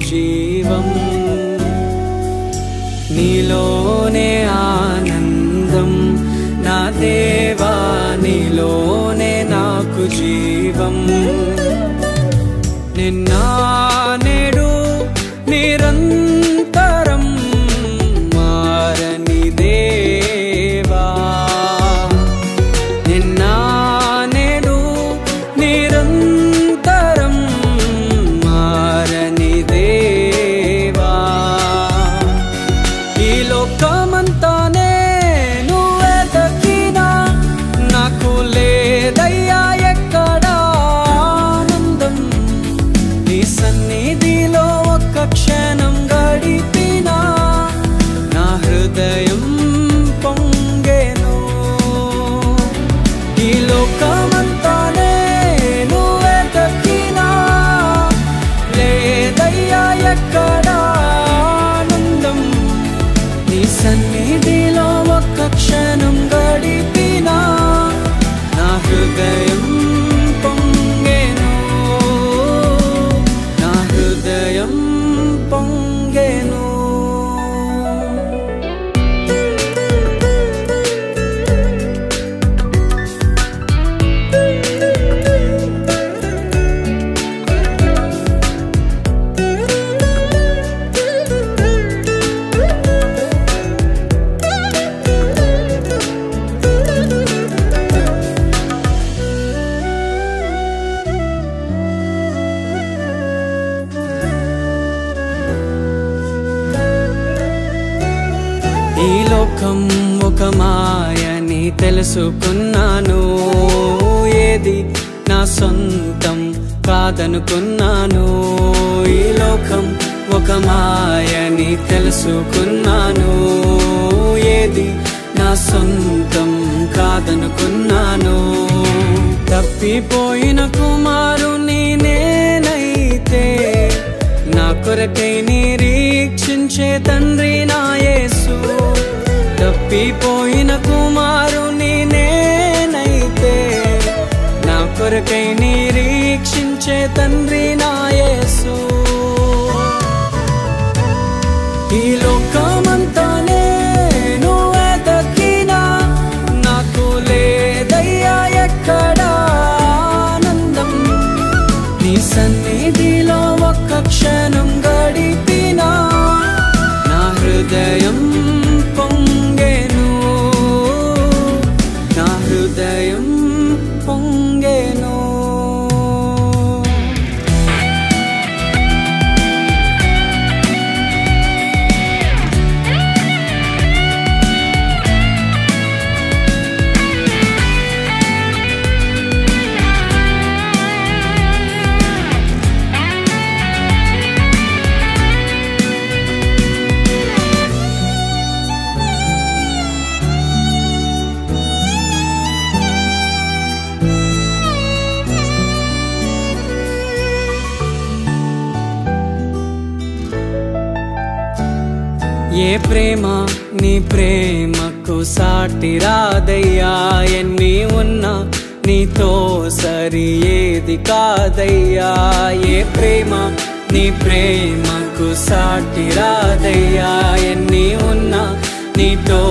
జీవం నీలోనే ఆనందం నా దేవా నీలోనే నాకు జీవం నిన్న నేడు నిరంతరం మారని దేవా నిన్న నేడు నిరంతరం మారని దేవా ఈ లోకమంతానే నువ్వే దక్కినా నాకు లేదయ్యా ఎక్కడా ఆనందం నీ సన్నిధిలో ఒక్క క్షణం గడిపినా నా హృదయం పొంగెను ఈ లోకమంతానే నువ్వే దక్కినా లేదయ్యా ఎక్కడా ఆనందం నీ సన్నిధిలో ఒక్క క్షణం గడిపినా నా హృదయం పొంగెను నా హృదయం పొంగెను ఈ లోకం ఒక మాయని తెలుసుకున్నాను ఏది నా సొంతం కాదనుకున్నాను ఈ లోకం ఒక మాయని తెలుసుకున్నాను ఏది నా సొంతం కాదనుకున్నాను తప్పిపోయిన కుమారుని నేనైతే నా కొరకై నిరీక్షించే తండ్రి నా యేసు తప్పిపోయిన కుమారుని నేనైతే నా కొరకై నిరీక్షించే తండ్రి నా యేసు ఈ లోకమంతానే నువ్వే దక్కినా నాకు లేదయ్యా ఎక్కడా ఆనందం నీ సన్నిధిలో ఒక్క క్షణం గడిపినా నా హృదయం పొంగెను నా హృదయం పొంగెను ఏ ప్రేమ నీ ప్రేమకు సాటి రాదయ్యా ఎన్ని ఉన్నా నీతో సరి ఏది కాదయ్యా ఏ ప్రేమ నీ ప్రేమకు సాటి రాదయ్యా ఎన్ని ఉన్నా నీతో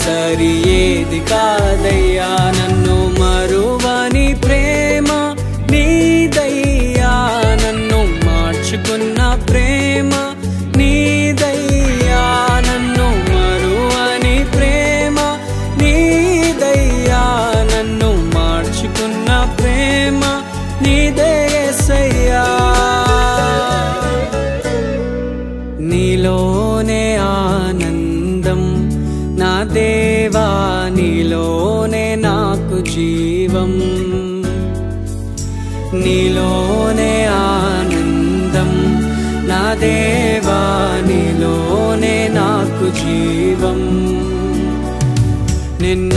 సరి ఏది కాదయ్యా నన్ను మరువని ప్రేమ నీదయ్యా నన్ను మార్చుకున్న ప్రేమ నీదయ్యా నన్ను మరువని ప్రేమ నీదయ్యా నన్ను మార్చుకున్న ప్రేమ నీదే యేసయ్యా నీలోనే ఆనందం నా దేవా నీలోనే నాకు జీవం నీలోనే ఆనందం నా దేవా నీలోనే నాకు జీవం నిన్న